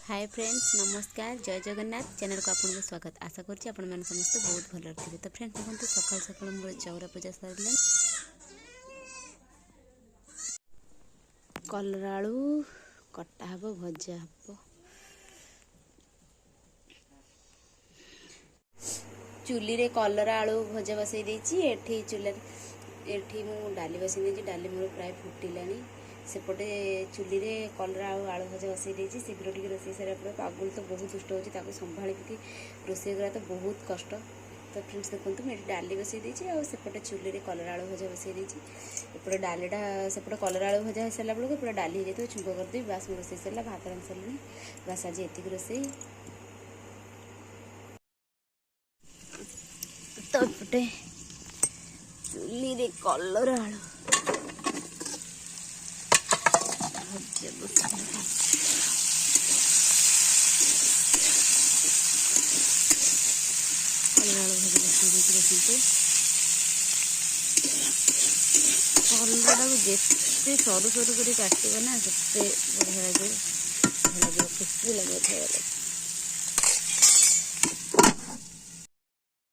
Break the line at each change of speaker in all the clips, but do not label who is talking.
Hi friends नमस्कार जय Jagannath channel को आपको स्वागत आशा करछि आपण माने समस्त बहुत भल थे। तो फ्रेंड्स देखो सकाल सकाल मोर चौरा पूजा सरले कलरा आलू कटा हबो भजा हबो चुली रे कलरा आलू भजा बसई देछि एठी चुली एठी मु डाली बसई देछि डाली मोर प्राय फुटिलानी सेपटे चुली रे कलरा आलू भजा बसई देछि शीघ्र टिके रोषेई सारा पर पागुल तो बहुत दुष्ट होछि ताको संभाळिकी रोषेई करा तो बहुत कष्ट। तो फ्रेंड्स देखंतु मैं डाली बसई देछि आ सेपटे चुली रे कलरा आलू भजा बसई देछि एपटे डालीटा सेपटे कलरा आलू भजा हेसला बेलको एपटे डाली हे जेतो छुंक कर दे बास मोर रोषेई सरला भात रांध सरली बास आज एतिक रोषेई। तो एपटे चुली रे कलरा आलू कलरा जिते सरू सरू कर काटब ना से बढ़िया लगे लगे खुशी लगे खाया लगे।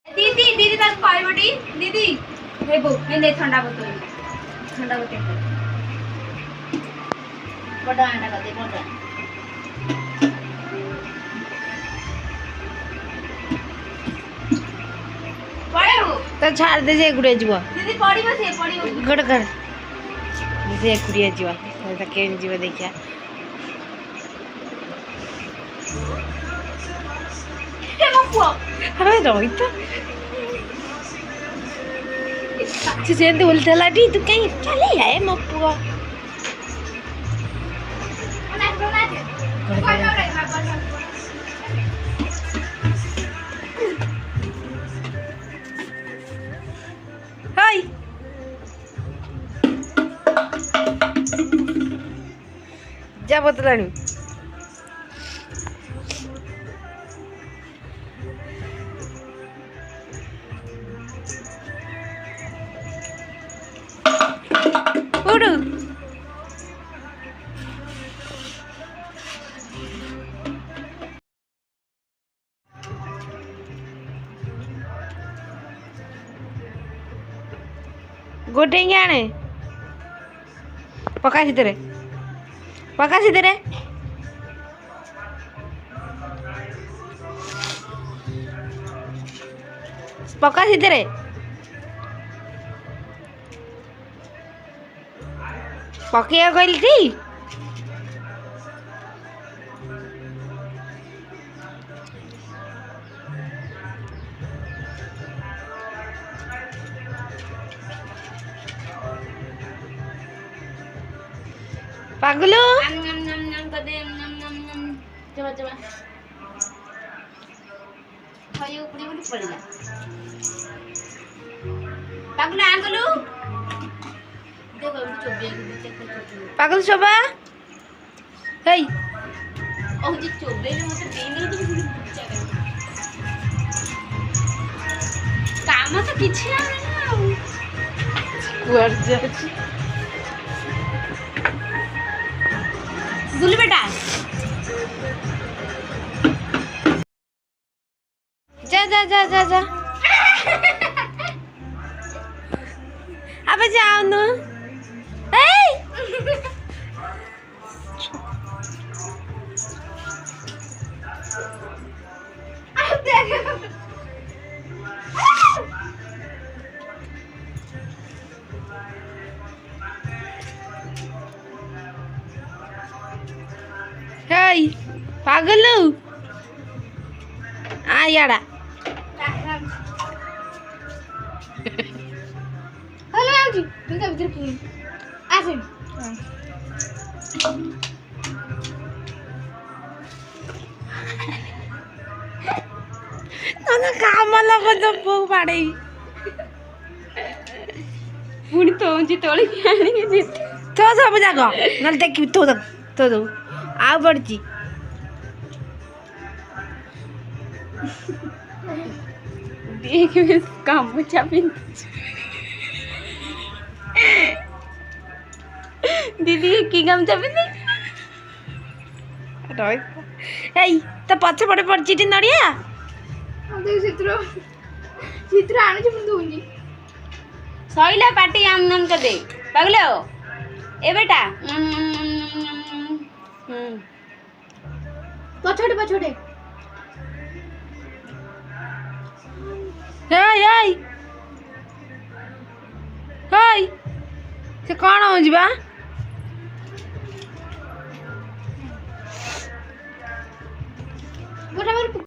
दीदी दीदी तक पाइबटी दीदी हेबो ले ठंडा बोतल बड़ा आंडा कर दे बड़ा पड़े
तो छाड़ दे जे गुड़े जीव
दीदी पड़िबो से पड़िबो
गड़ गड़ जे गुड़िया जीव तो केन जीव देखिया
हे मपुआ
अरे रोई तो से उल्टा डी तू कहीं चले आए मपुआ हाय जा बतलानी उड़ गोटेंगे आने पका सीधे पका सीधे पकिया कहली थी पागलो
नम नम नम कर दे नम नम नम चबा चबा खाई ऊपरी बोली पड़ला पागलो आंगलू देखो चोबिया के चक्कर
पागल शोभा हे
ओ जी चोबे ने मते देन तो पुरी बुच्चा कर काम तो किछि आ ना
कुआर जाची
गुली बेटा
जा जा जा जा जा अबे जाओ न हे पागल आ याड़ा
हेलो आजी तुमका भीतर की आसे
ना काम लग तो बो पाड़े
पुणी तो जी तोली आनी दे
तो सब जागो नल देखि तो दो आ पड़ची
देख में काम चापिन दीदी की काम चापिन
ଏଇ ତା ପଛପଟେ ପଡ଼ିଛି ଟି ନଡ଼ିଆ।
ଚିତ୍ର ଆଣୁଛି ମୁଁ ଦଉନି।
ସଇଲା ପାଟି ଆମ୍ ନାମ୍ କରିଦେ ପାଗलो ଏ ବେଟା
ପଛଟେ ପଛଟେ।
ଏଇ ଏଇ ଏଇ ସେ କ'ଣ ହଉଛି ବା?
ଗୋଟେ